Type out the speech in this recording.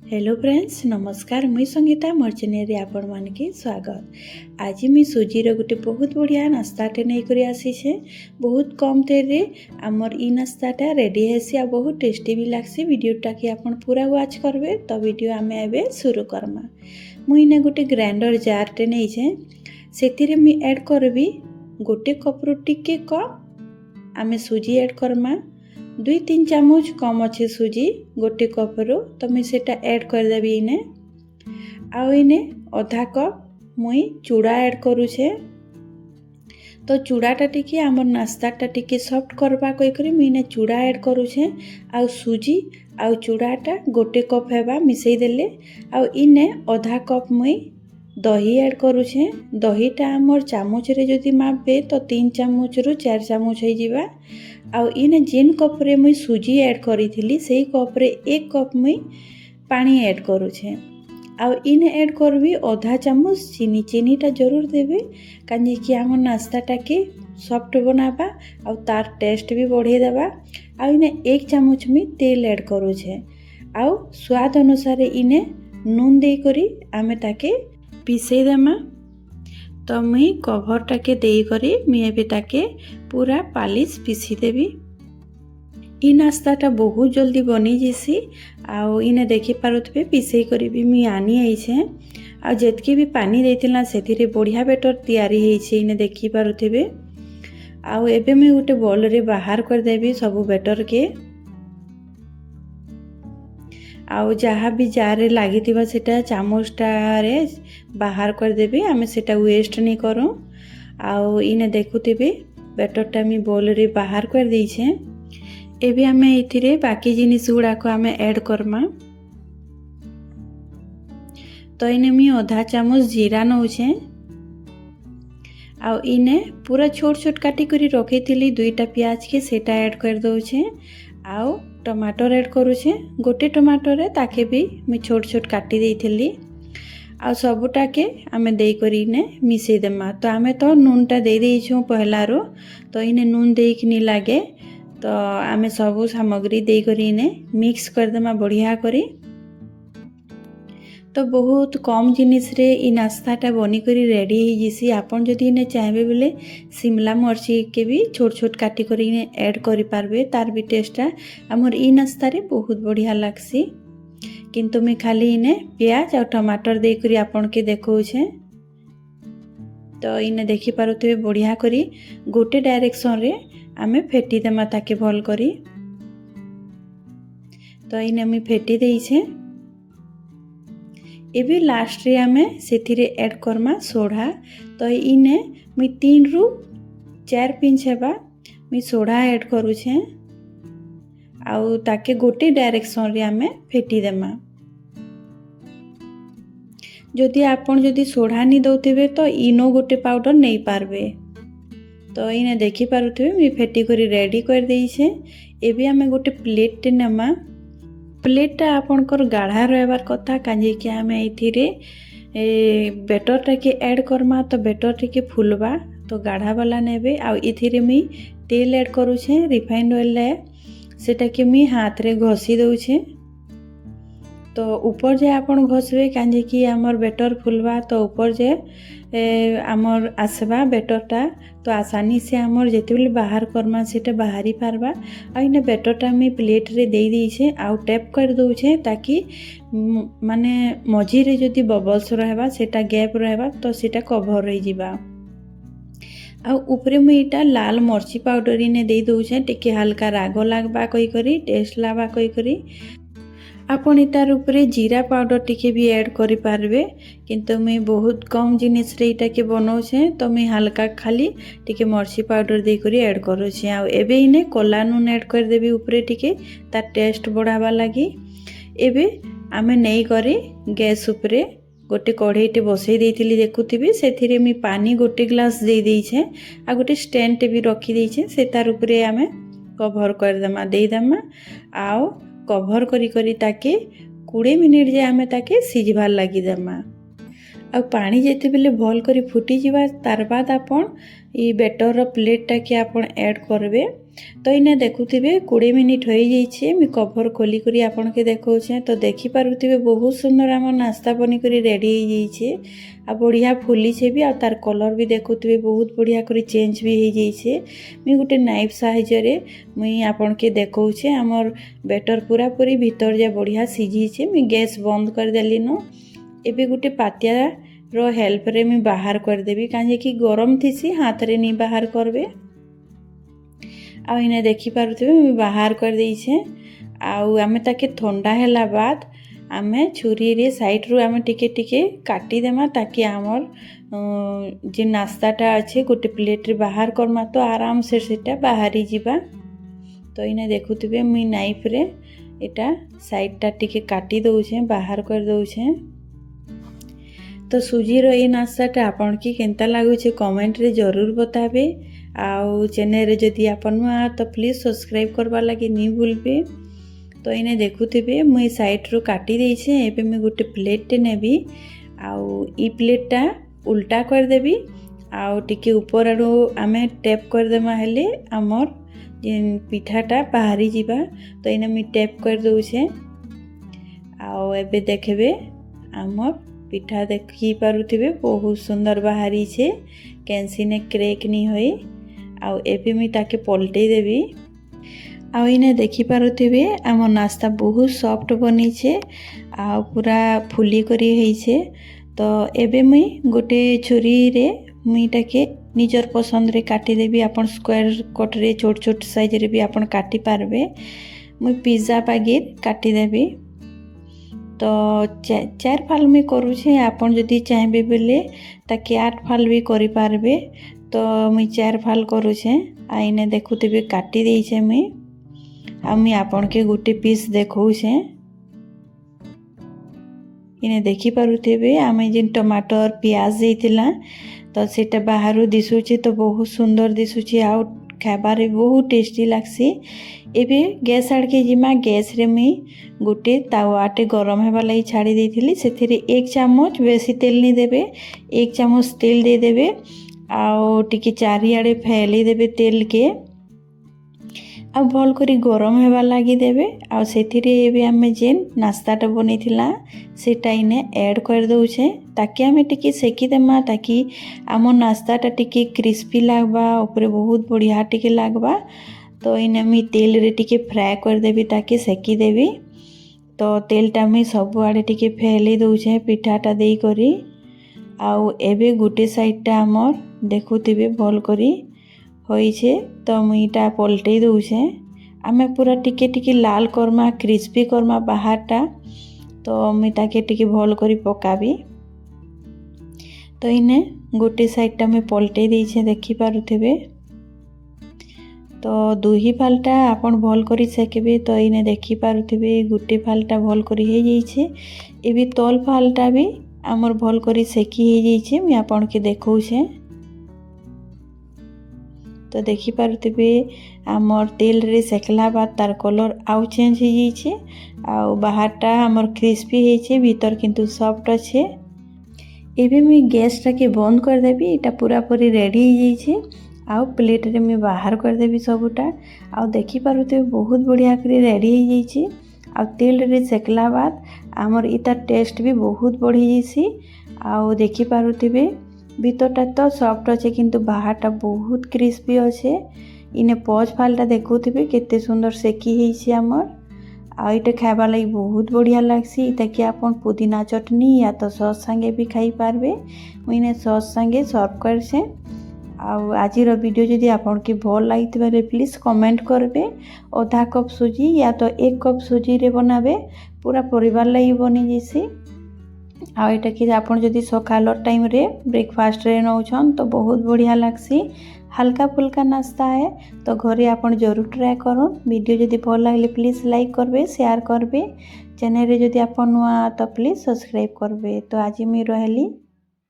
Hello friends नमस्कार मुई संगीता मोर channel आपण मान के स्वागत। आज मुई सुजीर गोटे बहुत बढ़िया नास्ताटे नहीं करी आसी छे। बहुत कम तेल रे आमर ई नास्ताटा रेडी हेसी आ बहुत टेस्टी भी लागसी। वीडियोटा कि आपण पूरा वॉच करबे तो वीडियो आमे एबे शुरू करमा। मुई ने गोटे ग्राइंडर जार नहीं छे सेतिरे मुई ऐड करबी गोटे कप रु टिके कम आमे सुजी ऐड करमा। 2-3 चामच कम अच्छे सुजी गोटे कप रो तो मुझे सेटा ऐड करदेवी इने। आउ इने आधा कप मुई चूड़ा ऐड करूछे। तो चूड़ाटा टिके आमर नास्ताटा टिके सॉफ्ट करबा कई करी मुई इने चूड़ा ऐड करूछे। आउ सुजी आउ चूड़ाटा गोटे कप हेबा मिसई देले। आउ इने आधा कप मुई दही ऐड करूछे। दहीटा आमर चामच रे जदि मापबे तो 3 चामच रु 4 चामच हो जिबा। आउ इने जेन कप रे मुई सुजी ऐड करी सेही कप रे 1 कप मुई पानी ऐड करूछे। आउ इने ऐड करबी आधा चामच चीनी। चीनीटा जरूर देबे काजे कि आम नास्ताटा के सॉफ्ट बनाबा आउ तार टेस्ट भी बढ़े देबा। आउ इने 1 चामच मुई तेल ऐड करूछे। आउ स्वाद अनुसार इने नून दे करी आमे ताके पिसई देमा। तो मुई कभरटा के देई करी मुई एबे ताके पूरा पालिश पिसी देबी। ई नास्ताटा बहुत जल्दी बनी जेसी। आउ इने देखि पारुथबे पिसई करी भी मुई आनी आइछे। आ जेतकी भी पानी देतिला सेथिरे बढ़िया बेटर तैयारी हेइछे इने देखि पारुथबे। आउ एबे मुई गोटे बोल रे बाहर कर देबी सब बेटर के। आउ जहाँ भी जार लगी सेटा चामचटा रे बाहर कर देबी। आमे सेटा वेस्ट नहीं करूँ। आउ इने देखुथिबे बेटरटा मी बोल रे बाहर कर देइछे। एबे आमे इथिरे बाकी जिनिस गुड़ा को आमे ऐड करमा। तो इने मी आधा चामच जीरा नउछे। आउ इने पूरा छोट छोट काटी करी रखी थिली 2टा प्याज के सेटा ऐड कर दउछे। आउ टमाटर ऐड करूछे। गोटे टमाटर है ताके भी मैं छोट छोट काटी देइथिली। आ सबुटा के आमे देई करी ने मिसई देमा। तो आमे तो नूनटा दे देइछु पहला रो तो इने नून देइक नि लागे। तो आमे सबु सामग्री देई करी ने मिक्स कर देमा बढ़िया करी। तो बहुत कम जिनिस रे ई नास्ताटा बनी करी रेडी हो जिसी। आपन जदि इने चाहबे बोले शिमला मिर्ची के भी छोट छोट काटी करी इने ऐड करि पारबे। तार भी टेस्टटा हमर ई नास्ता रे बहुत बढ़िया लागसी। किंतु मैं खाली इने प्याज और टमाटर दे करी आपन के देखौछे। तो इने देखि पारुथबे बढ़िया करी गोटे डायरेक्शन रे आमे फेटी देमा ताके भल करी। तो इने मैं फेटी देइछे। एबे लास्ट रे आमे सेथिरे ऐड करमा सोडा। तो इने मी 3 रु 4 पिंच हेबा मी सोडा ऐड करूछे। आउ ताके गोटे डायरेक्शन रे आमे फेटी देमा। जदि आपन जदि सोडा नि दउथिबे तो इनो गोटे पाउडर नहीं पारबे। तो इने देखि पारुथबे मी फेटी करी रेडी कर देइछे। एबे आमे गोटे प्लेट टे नेमा। प्लेटटा आपनकर गाढ़ा रहबार कथा काजे कि आमे इथिरे बेटरटा के ऐड करमा तो बेटर टिके फुलबा तो गाढ़ा वाला नेबे। आ इथिरे मी तेल ऐड करूछे रिफाइंड ऑयल है सेटा के मी हाथ रे घसी दउछे। तो ऊपर जे आपन घसबे काजे कि हमर बेटर फुलबा तो ऊपर जे हमर आसबा बेटरटा तो आसानी से हमर जेतेबेले बाहर करमा सेटा बाहरी पारबा। आ इने बेटरटा मी प्लेट रे देई देइछे आउ टैप कर दउछे ताकि माने मझी रे जदि बबल्स रहबा सेटा गैप रहबा तो सेटा कवर रही जिबा। आ ऊपरे मुई इटा लाल मर्ची पाउडर इने देई दउछे टिके हल्का राग लागबा कई करी टेस्ट लाबा कई करी। आपन इतार ऊपरे जीरा पाउडर टिके भी ऐड करि पारबे। किंतु मैं बहुत कम जिनिस रे इटा के बनौछे तो मैं हल्का खाली टिके मर्ची पाउडर दे करी ऐड करूछे। आ एबे इने कोला नून ऐड कर देबी ऊपरे टिके तार टेस्ट बढ़ावा लागी। एबे आमे नहीं करी गैस ऊपरे गोटे कढ़ईटे बसई देइतिली देखुथिबे सेथिरे मी पानी गोटे ग्लास दे देइछे। आ गोटे स्टैंड टे भी रखी देइछे से तार ऊपरे आमे कवर कर देमा देई देमा। आउ कवर करी करी ताके 20 मिनिट जे आमे ताके सिझबार लागी देमा। आ पानी जेतेबेले भल करी फुटी जिबा तार बाद आपण ई बेटर प्लेटा के आपण ऐड करबे। तो इने देखुथिबे 20 मिनिट होई जाइछे मी कवर खोली करी आपण के देखौछे। तो देखि पारुथिबे बहुत सुंदर हमर नाश्ता बनी करी रेडी हो जाइछे आ बढ़िया फुली छे भी आ तार कलर भी देखुथिबे बहुत बढ़िया करी चेंज भी हो जाइछे। मी गुटे नाइफ साहाय्य रे मी आपण के देखौछे हमर बेटर पूरा पूरी भीतर जा बढ़िया सिझिछे। मी गैस बंद कर देली न। एबे गुटे पातिया रो हेल्प रे मी बाहर कर देबी काहे कि गरम थिसी हाथ रे नी बाहर करबे। आ इने देखि पारुथिबे मी बाहर कर देई छे। आउ आमे ताके ठंडा हैला बाद आमे छुरी रे साइड रो आमे टिके टिके काटी देमा ताकि हमर जे नाश्ताटा अच्छे गोटे प्लेट रे बाहर करमा तो आराम से सेटा बाहरी जिबा। तो इने देखुथिबे मी नाइफ रे एटा साइडटा टिके काटी दउछे बाहर कर दउछे। तो सुजी रो ए नाश्ताटा आपन की केनता लागुछे कमेंट रे जरूर बताबे। आउ चैनल रे जदि आपन नुआ तो प्लीज सब्सक्राइब करबा लागि नी भूलबे। तो इने देखुथिबे मुई साइड रो काटी देइछे। एबे मैं गोटे प्लेट नेबी आउ ई प्लेटटा उल्टा कर देबी आउ टिके ऊपर आडो आमे टैप कर देमा हेले हमर जेन पिठाटा बाहरी जिबा। तो इने मी टैप कर दउछे आउ एबे देखबे हमर पिठा देखि पारुथिबे बहुत सुंदर बाहरी छे कैंसी ने क्रेक नी होई। आउ एबे मी ताके पलटै देबी। आउ इने देखि पारुथिबे हमर नाश्ता बहुत सॉफ्ट बनी छे आ पूरा फुली करी हेई छे। तो एबे मुई गोटे छुरी रे मुई ताके निजर पसंद रे काटी देबी। आपन स्क्वायर कट रे छोट छोट साइज रे भी आपन काटी पारबे। मुई पिज्जा पागिर काटी देबी। तो 4 फाल में करू छे आपन जदि चाहबे बेले ताकि 8 फाल भी करि पारबे। तो मुई 4 फाल करू छे। आ इने देखुथिबे काटी देई छे मुई आ मुई आपन के गोटे पीस देखौ छे। इने देखि पारुथिबे आमे जिन टमाटर प्याज देइतिला तो सेटा बाहरु दिसुची तो बहुत सुंदर दिसुची आ खाबारे बहुत टेस्टी लागसी। एबे गैस आड़के जिमा गैस रे मी गोटे तावाटे गरम हेबा लागि छाड़ी देइथिली। सेथिरे 1 चामच बेसी तेल नी देबे 1 चामच तेल दे देबे आउ टिके चारिआडे फैली देबे तेल के आ भल करी गरम हेबा लागि देबे। आ सेथिरे एबे आमे जेन नाश्ताटा बनेथिला सेटा इने ऐड कर दउछे ताकि आमे टिके सेकी देमा ताकि हमर नाश्ताटा टिके क्रिस्पी लागबा ऊपर बहुत बढ़िया टिके लागबा। तो इने मी तेल रे टिके फ्राई कर देबी ताकि सेकी देबी। तो तेलटा मी सब आडे टिके फैली दउछे पिठाटा देई करी। आउ एबे गुटे साइडटा हमर देखुथिबे भल करी होई छे। तो मुईटा पलटै दउछे। आमे पूरा टिके टिके लाल करमा क्रिस्पी करमा बाहरटा। तो मुई ताके टिके भल करी पकाबी। तो इने गोटे साइडटा मैं पलटै देइछे देखि पारुथिबे। तो दुही फालटा आपन भल करी सेकेबे। तो इने देखि पारुथिबे गोटे फालटा भल करी हे जाइछे। एबे तल फालटा भी हमर भल करी सेकी हे जाइछे मैं आपन के देखौछे। तो देखि पारुथिबे हमर तेल रे सेकला बाद तार कलर आउ चेंज हे जाइछे आउ बाहरटा हमर क्रिस्पी हेछे भीतर किंतु सॉफ्ट अच्छे। एबे मैं गैस टाके बंद कर देबी। एटा पूरा पूरी रेडी हे जाइछे आउ प्लेट रे मैं बाहर कर देबी सबुटा। आउ देखि पारुथिबे बहुत बढ़िया करी रेडी हे जाइछे आउ तेल रे सेकला बाद हमर इता टेस्ट भी बहुत बढ़ी जाइसी। आउ देखि पारुथिबे भीतरटा तो सॉफ्ट अच्छे किंतु बाहरटा बहुत क्रिस्पी अच्छे। इने पज फालटा देखुथिबे केते सुंदर सेकी हेइछे हमर। आ इटा खाइबा लागि बहुत बढ़िया लागसी। इटा कि आपन पुदीना चटनी या तो सॉस संगे भी खाई पारबे। मुइने सॉस संगे सर्व करछे। आउ आजिर वीडियो जदि आपन के भल लागितबे प्लीज कमेंट करबे। आधा कप सुजी या तो 1 कप सुजी रे बनाबे पूरा परिवार लागि बनी जैसी। आ एटा कि आपन जदि सकाल टाइम रे ब्रेकफास्ट रे नउछन तो बहुत बढ़िया लागसी। हल्का फुल्का नाश्ता है तो घरे आपन जरूर ट्राई करन। वीडियो जदि भल लागले प्लीज लाइक करबे शेयर करबे। चैनल रे जदि आपन नुआ तो प्लीज सब्सक्राइब करबे। तो आज मैं रहली।